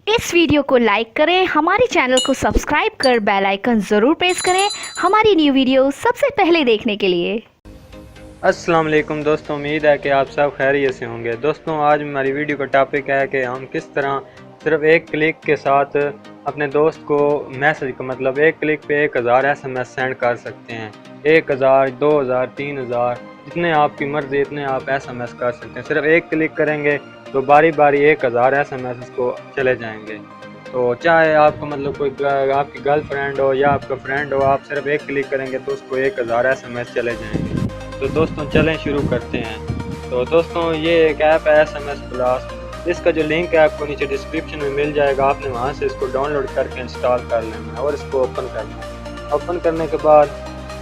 इस वीडियो को लाइक करें, हमारे चैनल को सब्सक्राइब कर बेल आइकन ज़रूर प्रेस करें हमारी न्यू वीडियो सबसे पहले देखने के लिए। अस्सलाम वालेकुम दोस्तों, उम्मीद है कि आप सब खैरियत से होंगे। दोस्तों, आज हमारी वीडियो का टॉपिक है कि हम किस तरह सिर्फ एक क्लिक के साथ अपने दोस्त को मैसेज का मतलब एक क्लिक पे 1000 SMS सेंड कर सकते हैं। 1000, 2000, 3000 जितने आपकी मर्ज़ी इतने आप SMS कर सकते हैं। सिर्फ एक क्लिक करेंगे तो बारी बारी 1000 SMS को चले जाएंगे। तो चाहे आपको मतलब कोई आपकी गर्लफ्रेंड हो या आपका फ्रेंड हो, आप सिर्फ एक क्लिक करेंगे तो उसको 1000 SMS चले जाएंगे। तो दोस्तों चलें शुरू करते हैं। तो दोस्तों ये एक ऐप है SMS ब्लास्ट। इसका जो लिंक है आपको नीचे डिस्क्रिप्शन में मिल जाएगा। आपने वहाँ से इसको डाउनलोड करके इंस्टॉल कर लेना है और इसको ओपन करना है। ओपन करने के बाद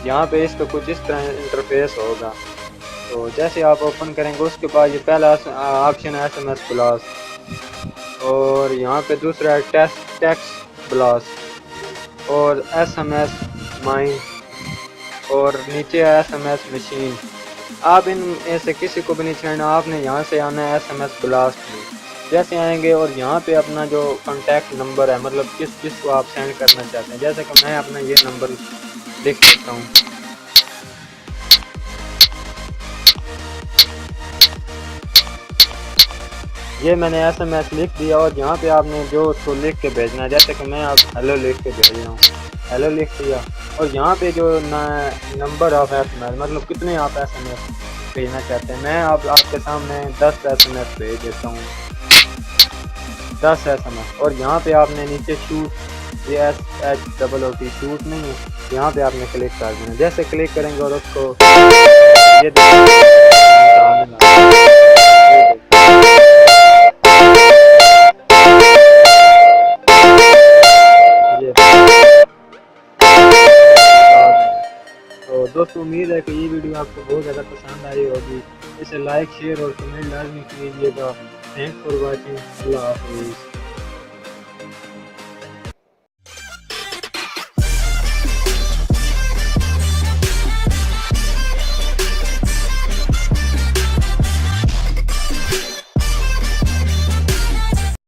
यहाँ पे इसका कुछ इस तरह इंटरफेस होगा। तो जैसे आप ओपन करेंगे उसके बाद ये पहला ऑप्शन है SMS ब्लास्ट, और यहाँ पे दूसरा है टेक्स्ट ब्लास्ट और SMS माइन, और नीचे है SMS मशीन। आप इनमें से किसी को भी नहीं छेड़ना, आपने यहाँ से आना है SMS ब्लास्ट में। जैसे आएंगे और यहाँ पे अपना जो कॉन्टैक्ट नंबर है मतलब किस किस को आप सेंड करना चाहते हैं, जैसे कि मैं अपना ये नंबर लिख देता हूँ। ये मैंने SMS लिख दिया और यहाँ पे आपने जो उसको लिख के भेजना है, जैसे कि मैं आप हेलो लिख के भेज रहा हूँ, हेलो लिख दिया। और यहाँ पे जो नंबर ऑफ SMS मतलब कितने आप SMS भेजना चाहते हैं, मैं आपके सामने 10 SMS भेज देता हूँ, 10 SMS। और यहाँ पे आपने नीचे शूट, ये SHOOT शूट नहीं है, यहाँ पे आपने क्लिक कर देना। जैसे क्लिक करेंगे और उसको ये तो दोस्तों उम्मीद है कि ये वीडियो आपको बहुत ज़्यादा पसंद आई होगी। इसे लाइक, शेयर और कमेंट लाजमी कीजिएगा। Thanks for watching. अल्लाह हाफिज़।